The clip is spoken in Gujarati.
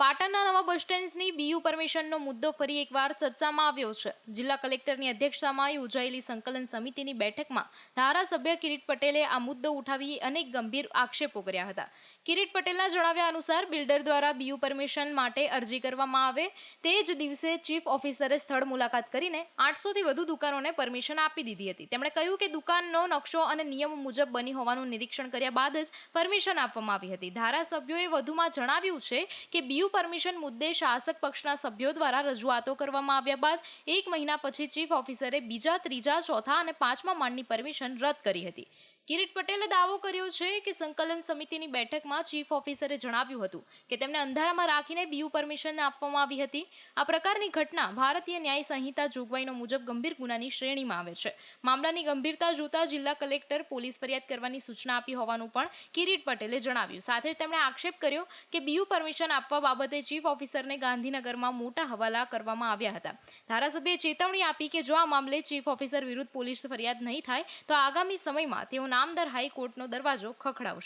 પાટણના નવા બસ સ્ટેન્ડની બીયુ પરમિશનનો મુદ્દો ફરી એકવાર ચર્ચામાં આવ્યો છે. જિલ્લા કલેક્ટરની અધ્યક્ષતામાં યોજાયેલી સંકલન સમિતિની બેઠકમાં ધારાસભ્ય કિરીટ પટેલે આ મુદ્દો ઉઠાવી અનેક ગંભીર આક્ષેપો કર્યા હતા. કિરીટ પટેલના જણાવ્યા અનુસાર બિલ્ડર દ્વારા બીયુ પરમિશન માટે અરજી કરવામાં આવે તે જ દિવસે ચીફ ઓફિસરે સ્થળ મુલાકાત કરીને 800થી વધુ દુકાનોને પરમિશન આપી દીધી હતી. તેમણે કહ્યું કે દુકાનનો નકશો અને નિયમ મુજબ બની હોવાનું નિરીક્ષણ કર્યા બાદ જ પરમિશન આપવામાં આવી હતી. ધારાસભ્યોએ વધુમાં જણાવ્યું છે કે બીયુ પરમિશન મુદ્દે શાસક પક્ષના સભ્યો દ્વારા રજૂઆતો કરવામાં આવ્યા બાદ 1 મહિના પછી ચીફ ઓફિસરે બીજા, ત્રીજા, ચોથા અને પાંચમા માળની પરમિશન રદ કરી હતી. કિરીટ પટેલે દાવો કર્યો છે કે સંકલન સમિતિની બેઠકમાં ચીફ ઓફિસરે જણાવ્યું હતું કે તેમને અંધારામાં રાખીને બીયુ પરમિશન આપવામાં આવી હતી. આ પ્રકારની ઘટના ભારતીય ન્યાય સંહિતા જોગવાઈનો મુજબ ગંભીર ગુનાની શ્રેણીમાં આવે છે. મામલાની ગંભીરતા જોતા જિલ્લા કલેક્ટર પોલીસ ફરિયાદ કરવાની સૂચના આપી હોવાનું પણ કિરીટ પટેલે જણાવ્યું. સાથે જ તેમણે આક્ષેપ કર્યો કે બીયુ પરમિશન આપવા બાબતે ચીફ ઓફિસરને ગાંધીનગરમાં મોટા હવાલા કરવામાં આવ્યા હતા. ધારાસભ્યએ ચેતવણી આપી કે જો આ મામલે ચીફ ઓફિસર વિરુદ્ધ પોલીસ ફરિયાદ નહીં થાય તો આગામી સમયમાં તેઓ નામદાર હાઈકોર્ટનો દરવાજો ખખડાવશે.